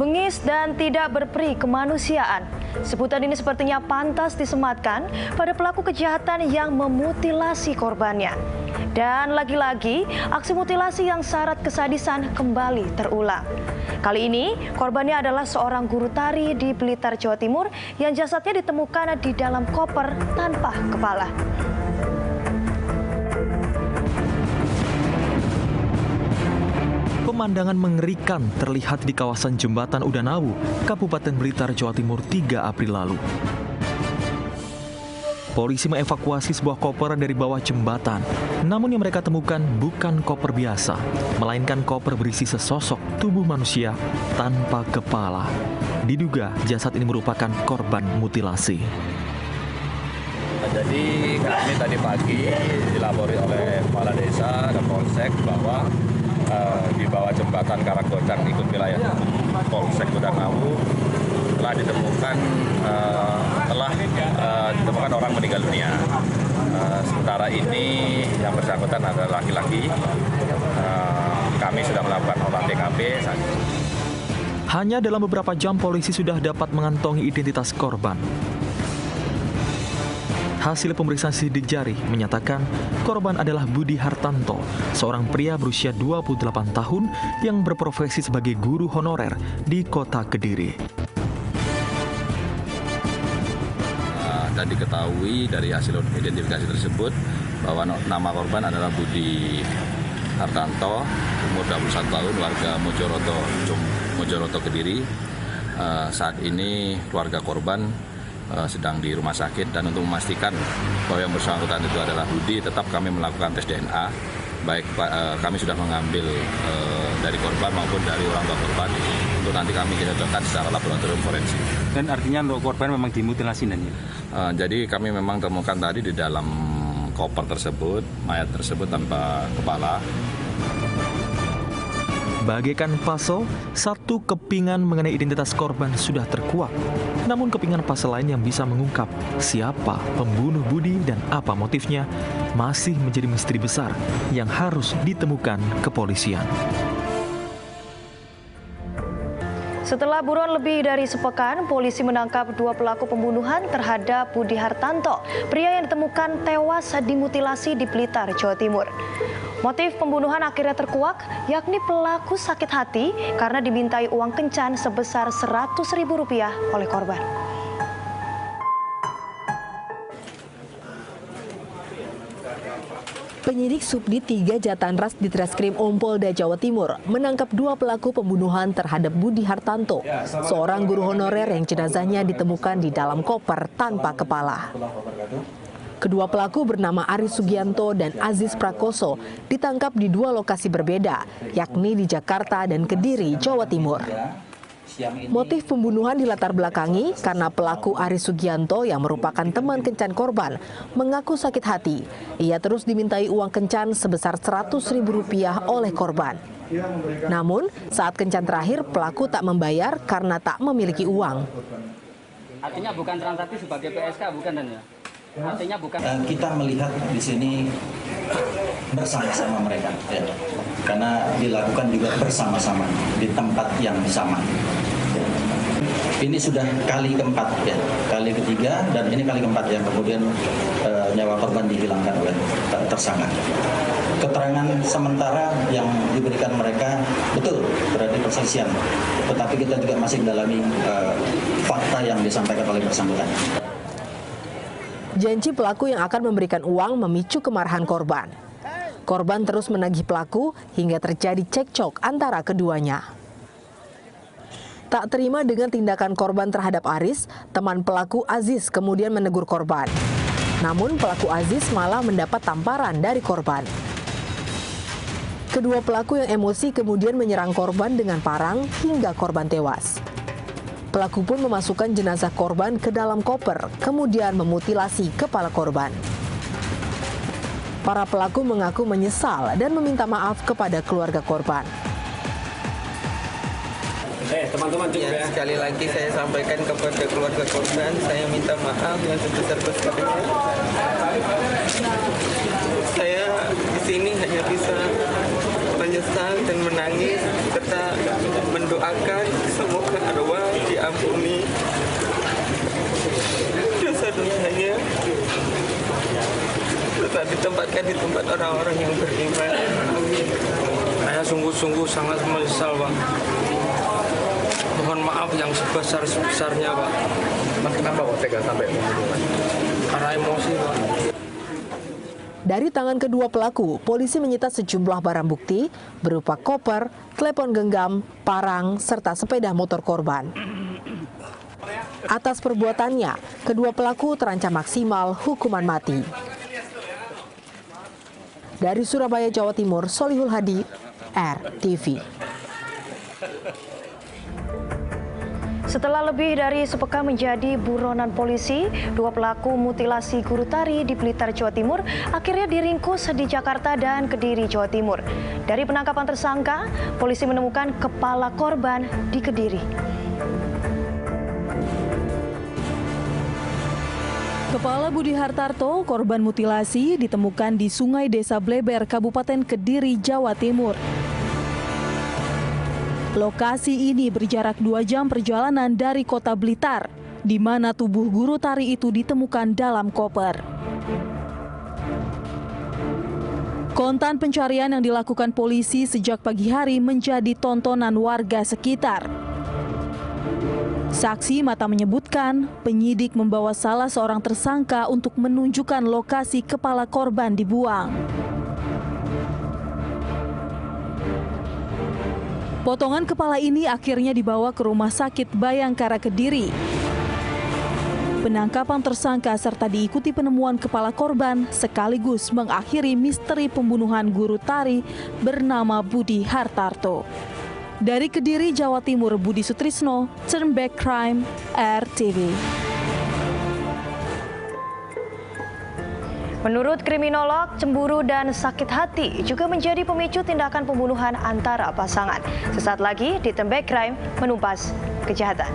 Bengis dan tidak berperi kemanusiaan. Sebutan ini sepertinya pantas disematkan pada pelaku kejahatan yang memutilasi korbannya. Dan lagi-lagi, aksi mutilasi yang syarat kesadisan kembali terulang. Kali ini, korbannya adalah seorang guru tari di Blitar, Jawa Timur yang jasadnya ditemukan di dalam koper tanpa kepala. Pemandangan mengerikan terlihat di kawasan Jembatan Udanawu, Kabupaten Blitar, Jawa Timur 3 April lalu. Polisi mengevakuasi sebuah koper dari bawah jembatan. Namun yang mereka temukan bukan koper biasa, melainkan koper berisi sesosok tubuh manusia tanpa kepala. Diduga jasad ini merupakan korban mutilasi. Jadi kami tadi pagi dilapori oleh kepala desa dan polsek bahwa di bawah jembatan Karanggoncang ikut wilayah Polsek Udanawu telah ditemukan orang meninggal dunia. Sementara ini yang bersangkutan adalah laki-laki. Kami sudah melakukan olah TKP. Hanya dalam beberapa jam polisi sudah dapat mengantongi identitas korban. Hasil pemeriksaan sidik jari menyatakan korban adalah Budi Hartanto, seorang pria berusia 28 tahun yang berprofesi sebagai guru honorer di Kota Kediri. Dan diketahui dari hasil identifikasi tersebut bahwa nama korban adalah Budi Hartanto, umur 21 tahun, warga Mojoroto Kediri. Saat ini keluarga korban sedang di rumah sakit, dan untuk memastikan bahwa yang bersangkutan itu adalah Budi, tetap kami melakukan tes DNA. Baik kami sudah mengambil dari korban maupun dari orang tua korban untuk nanti kami cocokkan secara laboratorium forensik. Dan artinya untuk korban memang dimutilasi dan jadi kami memang temukan tadi di dalam koper tersebut mayat tersebut tanpa kepala. Bagaikan puzzle, satu kepingan mengenai identitas korban sudah terkuak. Namun kepingan puzzle lain yang bisa mengungkap siapa pembunuh Budi dan apa motifnya masih menjadi misteri besar yang harus ditemukan kepolisian. Setelah buruan lebih dari sepekan, polisi menangkap 2 pelaku pembunuhan terhadap Budi Hartanto, pria yang ditemukan tewas dimutilasi di Blitar, Jawa Timur. Motif pembunuhan akhirnya terkuak, yakni pelaku sakit hati karena dimintai uang kencan sebesar Rp100.000 oleh korban. Penyidik Subdit 3 Jatanras Ditreskrim Polda Jawa Timur menangkap 2 pelaku pembunuhan terhadap Budi Hartanto, seorang guru honorer yang jenazahnya ditemukan di dalam koper tanpa kepala. Kedua pelaku bernama Aris Sugianto dan Aziz Prakoso ditangkap di 2 lokasi berbeda, yakni di Jakarta dan Kediri, Jawa Timur. Motif pembunuhan dilatar belakangi karena pelaku Aris Sugianto yang merupakan teman kencan korban mengaku sakit hati. Ia terus dimintai uang kencan sebesar Rp100.000 oleh korban. Namun, saat kencan terakhir pelaku tak membayar karena tak memiliki uang. artinya bukan transaksi sebagai PSK, bukan dan ya? Artinya bukan. Kita melihat di sini bersama-sama mereka, ya. Karena dilakukan juga bersama-sama di tempat yang sama. Ya. Ini sudah kali keempat, ya, kali ketiga dan ini kali keempat yang kemudian nyawa korban dihilangkan oleh tersangka. Keterangan sementara yang diberikan mereka betul berada di perselisihan, tetapi kita juga masih mendalami fakta yang disampaikan oleh bersangkutan. Janji pelaku yang akan memberikan uang memicu kemarahan korban. Korban terus menagih pelaku hingga terjadi cekcok antara keduanya. Tak terima dengan tindakan korban terhadap Aris, teman pelaku Aziz kemudian menegur korban. Namun pelaku Aziz malah mendapat tamparan dari korban. Kedua pelaku yang emosi kemudian menyerang korban dengan parang hingga korban tewas. Pelaku pun memasukkan jenazah korban ke dalam koper, kemudian memutilasi kepala korban. Para pelaku mengaku menyesal dan meminta maaf kepada keluarga korban. Teman-teman juga ya. Sekali lagi saya sampaikan kepada keluarga korban, saya minta maaf yang sebesar-besarnya. Saya di sini hanya bisa menyesal dan menangis serta mendoakan semoga arwah diampuni dosa-dosanya serta ditempatkan di tempat orang-orang yang beriman. Amin. Saya sungguh-sungguh sangat menyesal, Pak. Mohon maaf yang sebesar-besarnya, Pak. Mas, kenapa kok tega sampai pembunuhan? Karena emosi, Pak. Dari tangan kedua pelaku, polisi menyita sejumlah barang bukti berupa koper, telepon genggam, parang, serta sepeda motor korban. Atas perbuatannya, kedua pelaku terancam maksimal hukuman mati. Dari Surabaya, Jawa Timur, Solihul Hadi, RTV. Setelah lebih dari sepekan menjadi buronan polisi, dua pelaku mutilasi guru tari di Blitar, Jawa Timur akhirnya diringkus di Jakarta dan Kediri, Jawa Timur. Dari penangkapan tersangka, polisi menemukan kepala korban di Kediri. Kepala Budi Hartarto, korban mutilasi, ditemukan di Sungai Desa Bleber, Kabupaten Kediri, Jawa Timur. Lokasi ini berjarak 2 jam perjalanan dari kota Blitar, di mana tubuh guru tari itu ditemukan dalam koper. Kontan pencarian yang dilakukan polisi sejak pagi hari menjadi tontonan warga sekitar. Saksi mata menyebutkan penyidik membawa salah seorang tersangka untuk menunjukkan lokasi kepala korban dibuang. Potongan kepala ini akhirnya dibawa ke Rumah Sakit Bayangkara Kediri. Penangkapan tersangka serta diikuti penemuan kepala korban sekaligus mengakhiri misteri pembunuhan guru tari bernama Budi Hartarto. Dari Kediri, Jawa Timur, Budi Sutrisno, Turn Back Crime, RTV. Menurut kriminolog, cemburu dan sakit hati juga menjadi pemicu tindakan pembunuhan antara pasangan. Sesaat lagi di Turn Back Crime menumpas kejahatan.